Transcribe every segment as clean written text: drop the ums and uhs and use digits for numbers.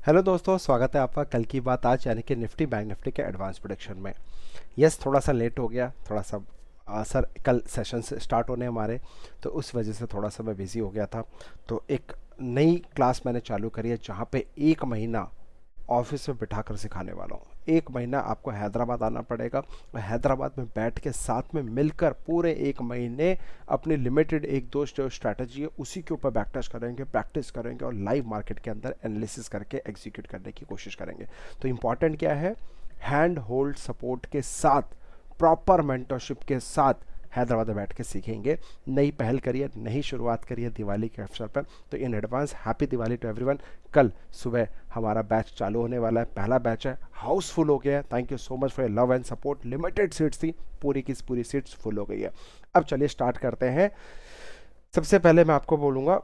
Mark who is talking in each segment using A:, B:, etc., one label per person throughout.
A: Hello दोस्तों, स्वागत है आपका कल की बात आज यानी कि निफ्टी बैंक निफ्टी के एडवांस प्रोडिक्शन में। यस, थोड़ा सा लेट हो गया, थोड़ा सा सर कल सेशन से स्टार्ट होने हमारे, तो उस वजह से थोड़ा सा मैं बिज़ी हो गया था। तो एक नई क्लास मैंने चालू करी है जहाँ पे एक महीना ऑफिस में बिठा कर सिखाने वाला हूँ। एक महीना आपको हैदराबाद आना पड़ेगा और हैदराबाद में बैठ के साथ में मिलकर पूरे एक महीने अपनी लिमिटेड एक दो जो स्ट्रैटेजी है उसी के ऊपर बैक टेस्ट करेंगे, प्रैक्टिस करेंगे और लाइव मार्केट के अंदर एनालिसिस करके एग्जीक्यूट करने की कोशिश करेंगे। तो इंपॉर्टेंट क्या है, हैंड होल्ड सपोर्ट के साथ, प्रॉपर मेंटरशिप के साथ हैदराबाद में बैठ के सीखेंगे। नई पहल करिए, नई शुरुआत करिए दिवाली के अवसर पर। तो in advance happy Diwali to everyone. कल सुबह हमारा बैच चालू होने वाला है, पहला बैच है, हाउसफुल हो गया है। Thank you so much for your love and support. Limited seats थी, पूरी की पूरी सीट्स फुल हो गई है। अब चलिए स्टार्ट करते हैं। सबसे पहले मैं आपको बोलूँगा,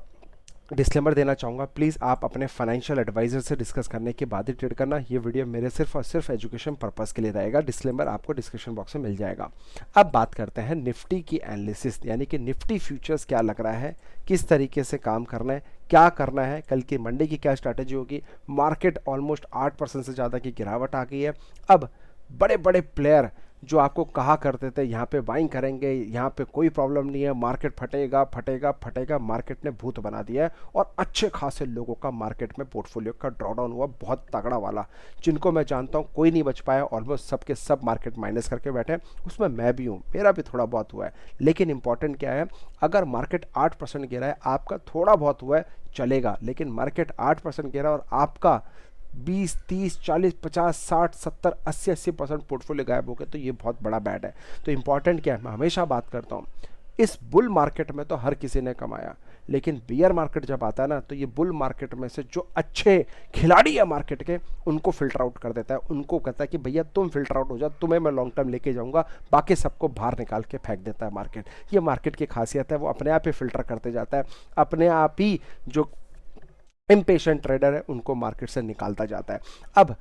A: डिस्क्लेमर देना चाहूँगा, प्लीज़ आप अपने फाइनेंशियल एडवाइज़र से डिस्कस करने के बाद ही ट्रेड करना। ये वीडियो मेरे सिर्फ और सिर्फ एजुकेशन पर्पस के लिए रहेगा। डिस्क्लेमर आपको डिस्क्रिप्शन बॉक्स में मिल जाएगा। अब बात करते हैं निफ्टी की एनालिसिस, यानी कि निफ्टी फ्यूचर्स क्या लग रहा है, किस तरीके से काम करना है, क्या करना है, कल की मंडे की क्या स्ट्रैटेजी होगी। मार्केट ऑलमोस्ट 8% से ज़्यादा की गिरावट आ गई है। अब बड़े बड़े प्लेयर जो आपको कहा करते थे यहाँ पे बाइंग करेंगे, यहाँ पे कोई प्रॉब्लम नहीं है, मार्केट फटेगा फटेगा फटेगा, मार्केट ने भूत बना दिया है और अच्छे खासे लोगों का मार्केट में पोर्टफोलियो का ड्रॉडाउन हुआ, बहुत तगड़ा वाला। जिनको मैं जानता हूँ कोई नहीं बच पाया, ऑलमोस्ट सबके सब मार्केट माइनस करके बैठे, उसमें मैं भी हूँ, मेरा भी थोड़ा बहुत हुआ है। लेकिन इंपॉर्टेंट क्या है, अगर मार्केट 8% गिरा है, आपका थोड़ा बहुत हुआ है चलेगा, लेकिन मार्केट 8% गिरा और आपका 20 30 40 50 60 70 80% पोर्टफोलियो गायब हो गए, तो ये बहुत बड़ा बैड है। तो इंपॉर्टेंट क्या है, मैं हमेशा बात करता हूँ, इस बुल मार्केट में तो हर किसी ने कमाया, लेकिन बियर मार्केट जब आता है ना, तो ये बुल मार्केट में से जो अच्छे खिलाड़ी है मार्केट के, उनको फिल्टर आउट कर देता है। उनको कहता है कि भैया तुम फिल्टर आउट हो जाओ, तुम्हें मैं लॉन्ग टर्म लेके जाऊंगा, बाकी सबको बाहर निकाल के फेंक देता है मार्केट। ये मार्केट की खासियत है, वो अपने आप ही फिल्टर करते जाता है, अपने आप ही जो इम्पेशेंट ट्रेडर है उनको मार्केट से निकालता जाता है। अब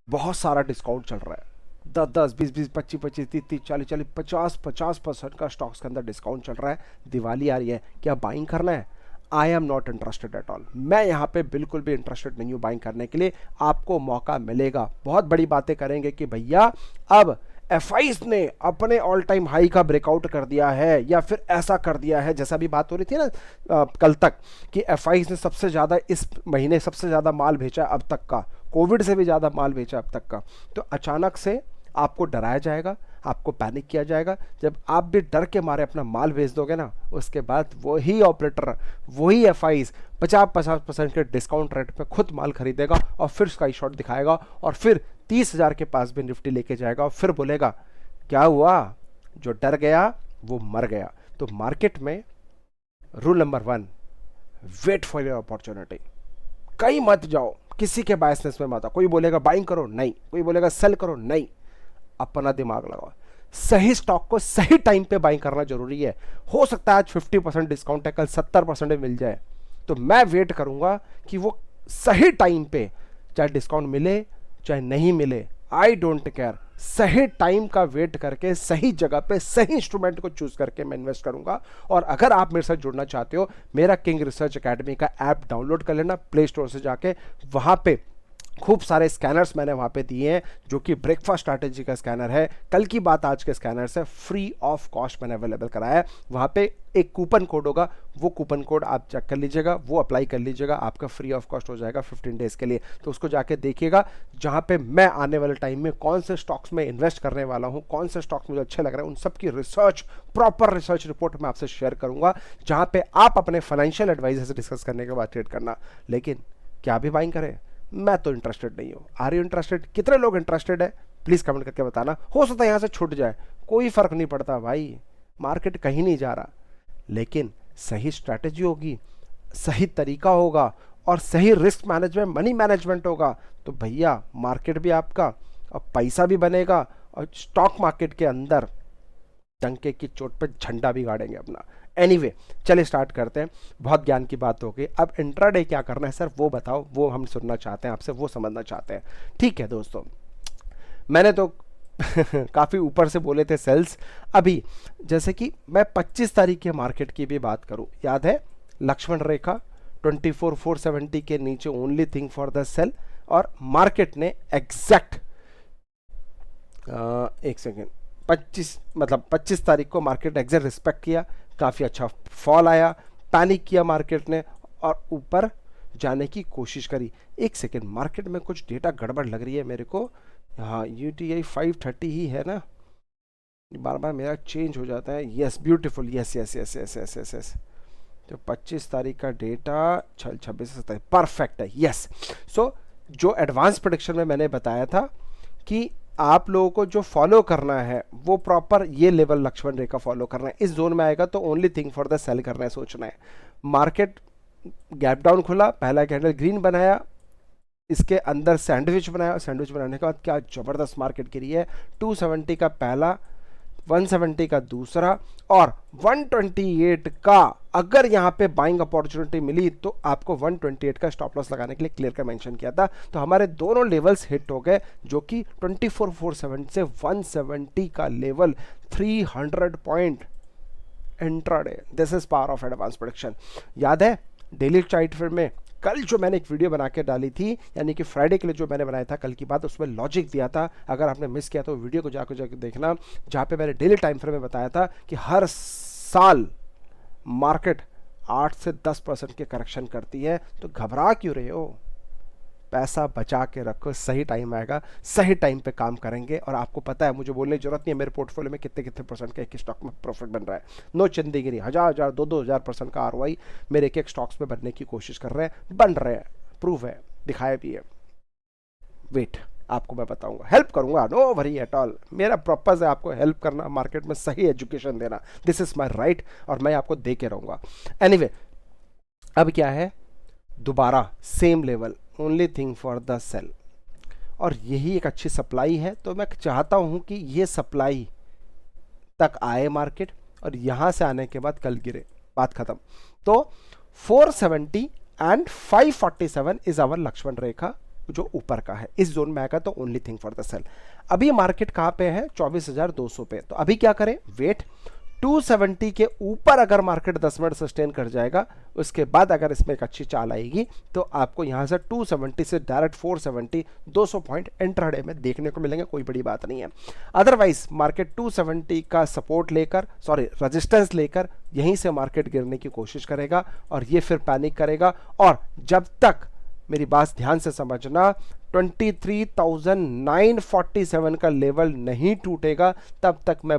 A: बहुत सारा डिस्काउंट चल रहा है, 10 10 20 20 25 25 30 40 40 50% का स्टॉक्स के अंदर डिस्काउंट चल रहा है। दिवाली आ रही है, क्या बाइंग करना है? I am not interested at all. मैं यहाँ पे बिल्कुल भी इंटरेस्टेड नहीं हूँ बाइंग करने के लिए। आपको मौका मिलेगा, बहुत बड़ी बातें करेंगे कि भैया अब एफआईज ने अपने ऑल टाइम हाई का ब्रेकआउट कर दिया है या फिर ऐसा कर दिया है, जैसा भी बात हो रही थी ना कल तक, कि एफआईज ने सबसे ज़्यादा इस महीने सबसे ज़्यादा माल बेचा अब तक का, कोविड से भी ज़्यादा माल बेचा अब तक का। तो अचानक से आपको डराया जाएगा, आपको पैनिक किया जाएगा। जब आप भी डर के मारे अपना माल बेच दोगे ना, उसके बाद वही ऑपरेटर, वही एफआईज 50% के डिस्काउंट रेट पे खुद माल खरीदेगा और फिर स्काई शॉट दिखाएगा और फिर 30,000 के पास भी निफ्टी लेके जाएगा और फिर बोलेगा क्या हुआ, जो डर गया वो मर गया। तो मार्केट में rule number 1, wait for your opportunity. कहीं मत जाओ, किसी के बायसनेस में मत आओ। कोई बोलेगा बाइंग करो, नहीं, कोई बोलेगा सेल करो, नहीं, अपना दिमाग लगाओ। सही स्टॉक को सही टाइम पे बाइंग करना जरूरी है। हो सकता है आज 50% डिस्काउंट है, कल 70% में मिल जाए, तो मैं वेट करूंगा कि वो सही टाइम पे, चाहे डिस्काउंट मिले चाहे नहीं मिले, आई डोंट केयर, सही टाइम का वेट करके सही जगह पे सही इंस्ट्रूमेंट को चूज करके मैं इन्वेस्ट करूंगा। और अगर आप मेरे साथ जुड़ना चाहते हो, मेरा किंग रिसर्च एकेडमी का ऐप डाउनलोड कर लेना प्ले स्टोर से जाके। वहां पे खूब सारे स्कैनर्स मैंने वहाँ पे दिए हैं, जो कि ब्रेकफास्ट स्ट्रैटेजी का स्कैनर है, कल की बात आज के स्कैनर से फ्री ऑफ कॉस्ट मैंने अवेलेबल कराया है। वहाँ पे एक कूपन कोड होगा, वो कूपन कोड आप चेक कर लीजिएगा, वो अप्लाई कर लीजिएगा, आपका फ्री ऑफ कॉस्ट हो जाएगा 15 डेज़ के लिए। तो उसको जाके देखिएगा, जहाँ पे मैं आने वाले टाइम में कौन से स्टॉक्स में इन्वेस्ट करने वाला हूँ, कौन से स्टॉक्स मुझे अच्छे लग रहे हैं, उन सब की रिसर्च, प्रॉपर रिसर्च रिपोर्ट मैं आपसे शेयर करूँगा, जहाँ पे आप अपने फाइनेंशियल एडवाइजर से डिस्कस करने के बाद ट्रेड करना। लेकिन क्या भी बाइंग करें, मैं तो इंटरेस्टेड नहीं हूँ। Are you interested? कितने लोग इंटरेस्टेड है प्लीज कमेंट करके बताना। हो सकता है यहाँ से छूट जाए, कोई फर्क नहीं पड़ता भाई, मार्केट कहीं नहीं जा रहा, लेकिन सही स्ट्रैटेजी होगी, सही तरीका होगा और सही रिस्क मैनेजमेंट, मनी मैनेजमेंट होगा, तो भैया मार्केट भी आपका और पैसा भी बनेगा और स्टॉक मार्केट के अंदर डंके की चोट पर झंडा भी गाड़ेंगे अपना। एनीवे, चलिए स्टार्ट करते हैं। बहुत ज्ञान की बात हो गई, अब इंट्राडे क्या करना है सर वो बताओ, वो हम सुनना चाहते हैं आपसे, वो समझना चाहते हैं। ठीक है दोस्तों, मैंने तो काफ़ी ऊपर से बोले थे सेल्स। अभी जैसे कि मैं 25 तारीख के मार्केट की भी बात करूं, याद है लक्ष्मण रेखा 24,470 के नीचे only thing for the sale, और मार्केट ने एग्जैक्ट एक सेकेंड 25 तारीख को मार्केट एग्जैक्ट रिस्पेक्ट किया, काफ़ी अच्छा फॉल आया, पैनिक किया मार्केट ने और ऊपर जाने की कोशिश करी। एक सेकेंड, मार्केट में कुछ डेटा गड़बड़ लग रही है मेरे को। हाँ, UTI 530 ही है ना, बार बार मेरा चेंज हो जाता है। Yes, beautiful, yes yes yes yes yes yes yes. तो 25 तारीख का डेटा 26 से 27 परफेक्ट है। यस, सो जो एडवांस प्रेडिक्शन में मैंने बताया था कि आप लोगों को जो फॉलो करना है वो प्रॉपर ये लेवल लक्ष्मण रेखा फॉलो करना है। इस जोन में आएगा तो only thing for the sale करना है, सोचना है। मार्केट गैप डाउन खुला, पहला कैंडल ग्रीन बनाया, इसके अंदर सैंडविच बनाया, सैंडविच बनाने के बाद क्या जबरदस्त मार्केट गिरी है। 270 का पहला, 170 का दूसरा और 128 का अगर यहाँ पे बाइंग अपॉर्चुनिटी मिली तो आपको 128 का स्टॉप लॉस लगाने के लिए क्लियर कर मेंशन किया था। तो हमारे दोनों लेवल्स हिट हो गए, जो कि 24,470 से 170 का level, 300 point intraday. This is power of advance prediction. याद है डेली चार्ट में कल जो मैंने एक वीडियो बना के डाली थी, यानी कि फ्राइडे के लिए जो मैंने बनाया था कल की बात, उसमें लॉजिक दिया था। अगर आपने मिस किया तो वीडियो को जाकर देखना, जहाँ पे मैंने डेली टाइम फ्रेम में बताया था कि हर साल मार्केट 8 से 10% के करेक्शन करती है। तो घबरा क्यों रहे हो, पैसा बचा के रखो, सही टाइम आएगा, सही टाइम पे काम करेंगे। और आपको पता है, मुझे बोलने की जरूरत नहीं है मेरे पोर्टफोलियो में कितने कितने परसेंट का एक स्टॉक में प्रॉफिट बन रहा है। नो चंदीगिरी, 1000 2,000% का ROI मेरे एक स्टॉक्स में बनने की कोशिश कर रहे हैं, बन रहे हैं, प्रूव है, दिखाया भी है। वेट, आपको मैं बताऊंगा, हेल्प करूंगा, नो वरी एट ऑल। मेरा पर्पस है आपको हेल्प करना, मार्केट में सही एजुकेशन देना, दिस इज माई राइट, और मैं आपको दे के रहूंगा। एनीवे, अब क्या है, दोबारा same level, only thing for the sale, और यही एक अच्छी सप्लाई है। तो मैं चाहता हूं कि ये सप्लाई तक आए मार्केट, और यहां से आने के बाद कल गिरे, बात खत्म। तो 470 and 547 is our Lakshman rekha, जो ऊपर का है। इस जोन में आएगा तो only thing for the sale. अभी मार्केट कहां पे है, 24,200 पे। तो अभी क्या करें, वेट, 270 के ऊपर अगर मार्केट 10 मिनट सस्टेन कर जाएगा, उसके बाद अगर इसमें एक अच्छी चाल आएगी तो आपको यहां से 270 से डायरेक्ट 470, 200 पॉइंट इंट्राडे में देखने को मिलेंगे, कोई बड़ी बात नहीं है। अदरवाइज मार्केट 270 का सपोर्ट लेकर, सॉरी रेजिस्टेंस लेकर, यहीं से मार्केट गिरने की कोशिश करेगा और ये फिर पैनिक करेगा। और जब तक, मेरी बात ध्यान से समझना, 23,947 का लेवल नहीं टूटेगा तब तक मैं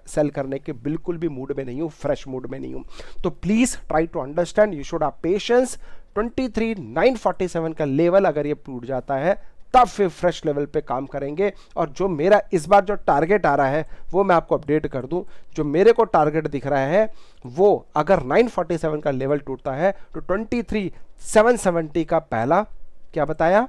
A: सेल करने के बिल्कुल भी मूड में नहीं हूं, फ्रेश मूड में नहीं हूं। तो please try to understand, you should have patience. 23,947 का लेवल अगर ये टूट जाता है तब फिर फ्रेश लेवल पे काम करेंगे। और जो मेरा इस बार जो टारगेट आ रहा है वो मैं आपको अपडेट कर दूं। जो मेरे को टारगेट दिख रहा है वो, अगर 947 का लेवल टूटता है तो 23,770 का पहला, क्या बताया,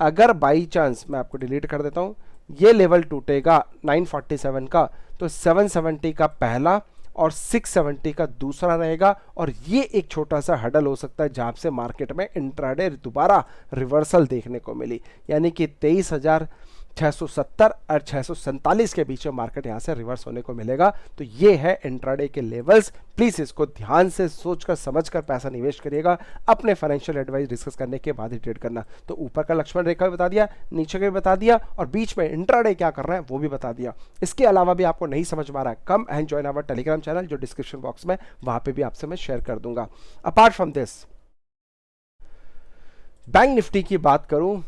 A: अगर बाई चांस, मैं आपको डिलीट कर देता हूं, ये लेवल टूटेगा 947 का, तो 770 का पहला और 670 का दूसरा रहेगा। और ये एक छोटा सा हडल हो सकता है जहां से मार्केट में इंट्राडे दोबारा रिवर्सल देखने को मिली, यानी कि 23,670 और 647 के बीच में मार्केट यहां से रिवर्स होने को मिलेगा। तो ये है इंट्राडे के लेवल्स। प्लीज इसको ध्यान से सोचकर समझकर पैसा निवेश करिएगा, अपने फाइनेंशियल एडवाइस डिस्कस करने के बाद ही ट्रेड करना। तो ऊपर का लक्ष्मण रेखा भी बता दिया, नीचे का भी बता दिया, और बीच में इंट्राडे क्या कर रहा है वो भी बता दिया। इसके अलावा भी आपको नहीं समझ में आ रहा है, come and join our Telegram channel, जो डिस्क्रिप्शन बॉक्स में, वहां पे भी आपसे मैं शेयर कर दूंगा। Apart from this, bank Nifty की बात करूं,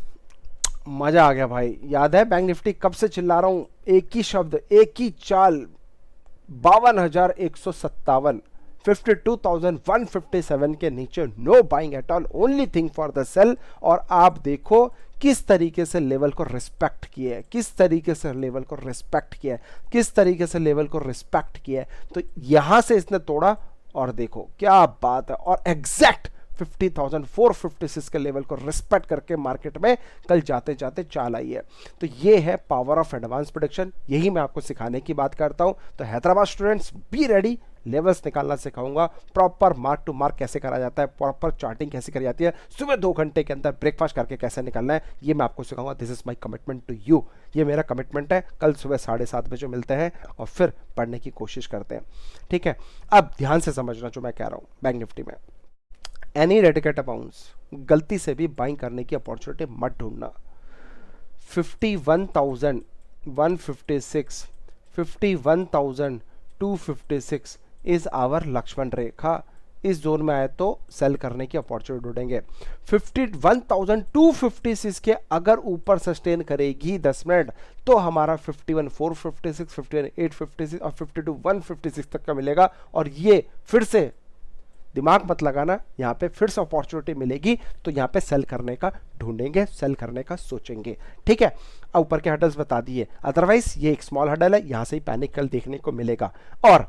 A: मजा आ गया भाई। याद है बैंक निफ्टी कब से चिल्ला रहा हूं, एक ही शब्द, एक ही चाल, 52,157, 52,157 के नीचे no buying at all, only thing for the sale. और आप देखो किस तरीके से लेवल को रिस्पेक्ट किया है, किस तरीके से लेवल को रिस्पेक्ट किया है, किस तरीके से लेवल को रिस्पेक्ट किया है। तो यहां से इसने तोड़ा और देखो क्या बात है, और एग्जैक्ट 50,456 के लेवल को रिस्पेक्ट करके मार्केट में कल जाते जाते चाल आई है। तो ये है पावर ऑफ एडवांस प्रेडिक्शन, यही मैं आपको सिखाने की बात करता हूं। तो Hyderabad students be ready, levels निकालना सिखाऊंगा, प्रॉपर मार्क टू मार्क कैसे करा जाता है, प्रॉपर चार्टिंग कैसे करी जाती है, सुबह 2 घंटे के अंदर ब्रेकफास्ट करके कैसे निकालना है, ये मैं आपको सिखाऊंगा। This is my commitment to you, ये मेरा कमिटमेंट है। कल सुबह 7:30 बजे मिलते हैं और फिर पढ़ने की कोशिश करते हैं, ठीक है। अब ध्यान से समझना जो मैं कह रहा हूं बैंक निफ्टी में। एनी डेडिकेट अमाउंट्स, गलती से भी बाइंग करने की अपॉर्चुनिटी मत ढूंढना। 51,156, 51,256 इज आवर लक्ष्मण रेखा। इस जोन में आए तो सेल करने की अपॉर्चुनिटी ढूंढेंगे। 51,256 के अगर ऊपर सस्टेन करेगी 10 मिनट तो हमारा 51,456, 51,856 और 52,156 तक का मिलेगा। और ये फिर से दिमाग मत लगाना, यहाँ पे फिर से अपॉर्चुनिटी मिलेगी तो यहाँ पे सेल करने का ढूंढेंगे, सेल करने का सोचेंगे। ठीक है, अब ऊपर के हडल्स बता दिए, अदरवाइज ये एक स्मॉल हडल है, यहाँ से ही पैनिक कल देखने को मिलेगा। और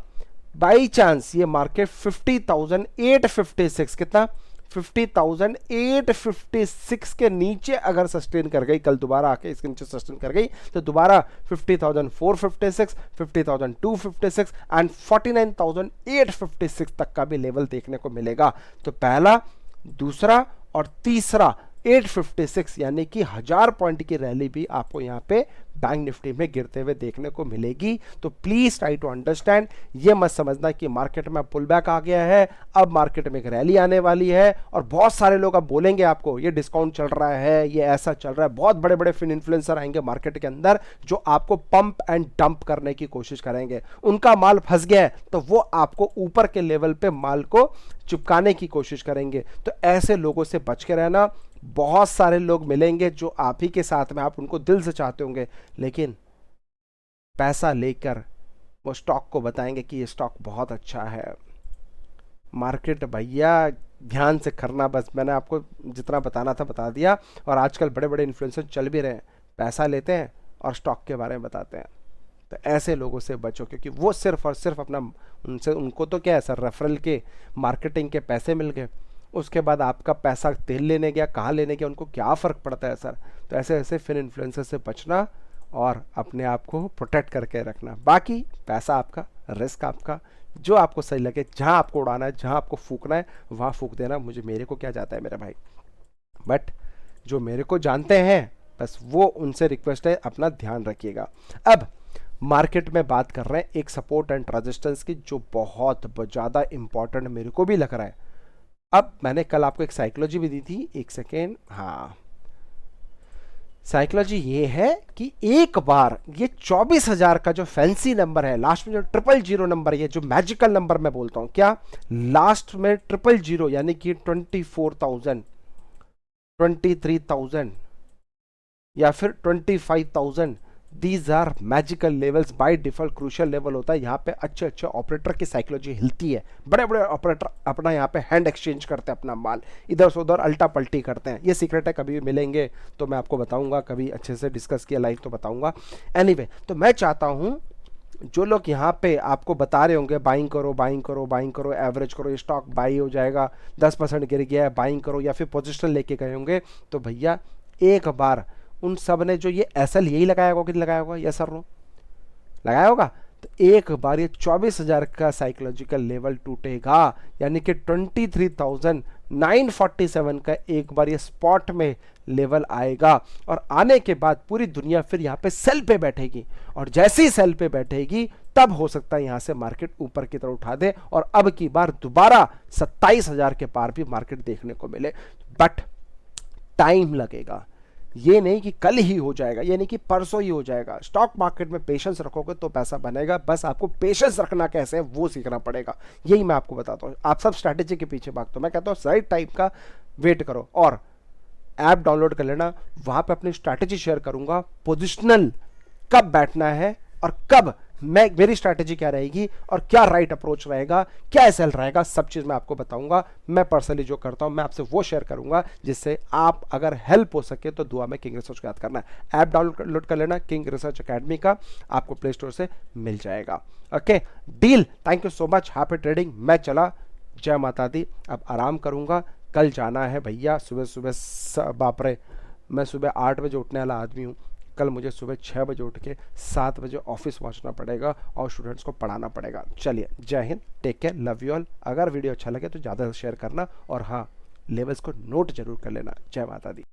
A: बाई चांस ये मार्केट 50,856 कितना 50,856 के नीचे अगर सस्टेन कर गई, कल दोबारा आके इसके नीचे सस्टेन कर गई तो दोबारा 50,456, 50,256 एंड 49,856 तक का भी लेवल देखने को मिलेगा। तो पहला, दूसरा और तीसरा 856 यानी कि 1000 पॉइंट की रैली भी आपको यहाँ पे बैंक निफ्टी में गिरते हुए देखने को मिलेगी। तो प्लीज ट्राई टू अंडरस्टैंड, ये मत समझना कि मार्केट में पुल बैक आ गया है, अब मार्केट में एक रैली आने वाली है। और बहुत सारे लोग अब बोलेंगे आपको ये डिस्काउंट चल रहा है, ये ऐसा चल रहा है। बहुत बड़े बड़े फिन इन्फ्लुएंसर आएंगे मार्केट के अंदर जो आपको पंप एंड डंप करने की कोशिश करेंगे। उनका माल फंस गया है तो वो आपको ऊपर के लेवल पे माल को चिपकाने की कोशिश करेंगे। तो ऐसे लोगों से बच के रहना। बहुत सारे लोग मिलेंगे जो आप ही के साथ में, आप उनको दिल से चाहते होंगे, लेकिन पैसा लेकर वो स्टॉक को बताएंगे कि ये स्टॉक बहुत अच्छा है। मार्केट भैया ध्यान से करना, बस मैंने आपको जितना बताना था बता दिया। और आजकल बड़े बड़े इन्फ्लुएंसर चल भी रहे हैं, पैसा लेते हैं और स्टॉक के बारे में बताते हैं। तो ऐसे लोगों से बचो, क्योंकि वो सिर्फ और सिर्फ अपना, उनको तो क्या है सर, रेफरल के मार्केटिंग के पैसे मिल गए, उसके बाद आपका पैसा तेल लेने गया, कहाँ लेने गया, उनको क्या फ़र्क पड़ता है सर। तो ऐसे ऐसे फिर इन्फ्लुएंसर से बचना और अपने आप को प्रोटेक्ट करके रखना। बाकी पैसा आपका, रिस्क आपका, जो आपको सही लगे, जहाँ आपको उड़ाना है, जहाँ आपको फूकना है वहाँ फूक देना। मेरे को क्या जाता है मेरे भाई, बट जो मेरे को जानते हैं बस वो, उनसे रिक्वेस्ट है अपना ध्यान रखिएगा। अब मार्केट में बात कर रहे हैं एक सपोर्ट एंड रेजिस्टेंस की, जो बहुत ज़्यादा इंपॉर्टेंट मेरे को भी लग रहा है। अब मैंने कल आपको एक साइकोलॉजी भी दी थी, एक सेकेंड, हाँ, साइकोलॉजी ये है कि एक बार ये 24,000 का जो फैंसी नंबर है, लास्ट में जो 000 नंबर, ये जो मैजिकल नंबर मैं बोलता हूं, क्या लास्ट में 000 यानी कि 24,000, 23,000 या फिर 25,000, these are magical levels, by default crucial level होता है। यहाँ पे अच्छे अच्छे ऑपरेटर की साइकोलॉजी हिलती है, बड़े बड़े ऑपरेटर अपना यहाँ पे हैंड एक्सचेंज करते हैं, अपना माल इधर से उधर अल्टा पल्टी करते हैं। ये सीक्रेट है, कभी भी मिलेंगे तो मैं आपको बताऊंगा, कभी अच्छे से डिस्कस किया लाइव तो बताऊंगा। एनीवे, तो मैं चाहता हूँ जो लोग यहाँ पे आपको बता रहे होंगे बाइंग करो, बाइंग करो, बाइंग करो, एवरेज करो, ये स्टॉक बाई हो जाएगा, 10% गिर गया है, बाइंग करो, या फिर पोजिशन लेके गए होंगे, तो भैया एक बार उन सब ने जो ये एसएल यही लगाया होगा कि लगाया होगा, यस सर नो, लगाया होगा, तो एक बार ये 24,000 का साइकोलॉजिकल लेवल टूटेगा, यानी कि 23,947 का एक बार ये स्पॉट में लेवल आएगा। और आने के बाद पूरी दुनिया फिर यहाँ पे सेल पे बैठेगी, और जैसे ही सेल पे बैठेगी तब हो सकता है यहाँ से मार्केट ऊपर की तरफ उठा दे और अब की बार दोबारा 27,000 के पार भी मार्केट देखने को मिले। बट टाइम लगेगा, ये नहीं कि कल ही हो जाएगा, ये नहीं कि परसों ही हो जाएगा। स्टॉक मार्केट में पेशेंस रखोगे तो पैसा बनेगा, बस आपको पेशेंस रखना कैसे है वो सीखना पड़ेगा। यही मैं आपको बताता हूँ। आप सब स्ट्रैटेजी के पीछे भागते हो, मैं कहता हूँ राइट टाइम का वेट करो और ऐप डाउनलोड कर लेना, वहां पे अपनी स्ट्रैटेजी शेयर करूंगा, पोजिशनल कब बैठना है और कब मेरी स्ट्रैटेजी क्या रहेगी और क्या राइट अप्रोच रहेगा, क्या एसएल रहेगा, सब चीज मैं आपको बताऊंगा। मैं पर्सनली जो करता हूं मैं आपसे वो शेयर करूंगा, जिससे आप अगर हेल्प हो सके तो दुआ में किंग रिसर्च को याद करना है। ऐप डाउनलोड कर लेना किंग रिसर्च अकेडमी का, आपको प्ले स्टोर से मिल जाएगा। Okay deal, thank you so much, happy trading. मैं चला, जय माता दी, अब आराम करूंगा। कल जाना है भैया सुबह सुबह, बाप रे, मैं सुबह 8 बजे उठने वाला आदमी हूँ। कल मुझे सुबह 6 बजे उठ के 7 बजे ऑफिस पहुंचना पड़ेगा और स्टूडेंट्स को पढ़ाना पड़ेगा। चलिए, जय हिंद, take care, love you all. अगर वीडियो अच्छा लगे तो ज़्यादा शेयर करना और हाँ, लेवल्स को नोट जरूर कर लेना। जय माता दी।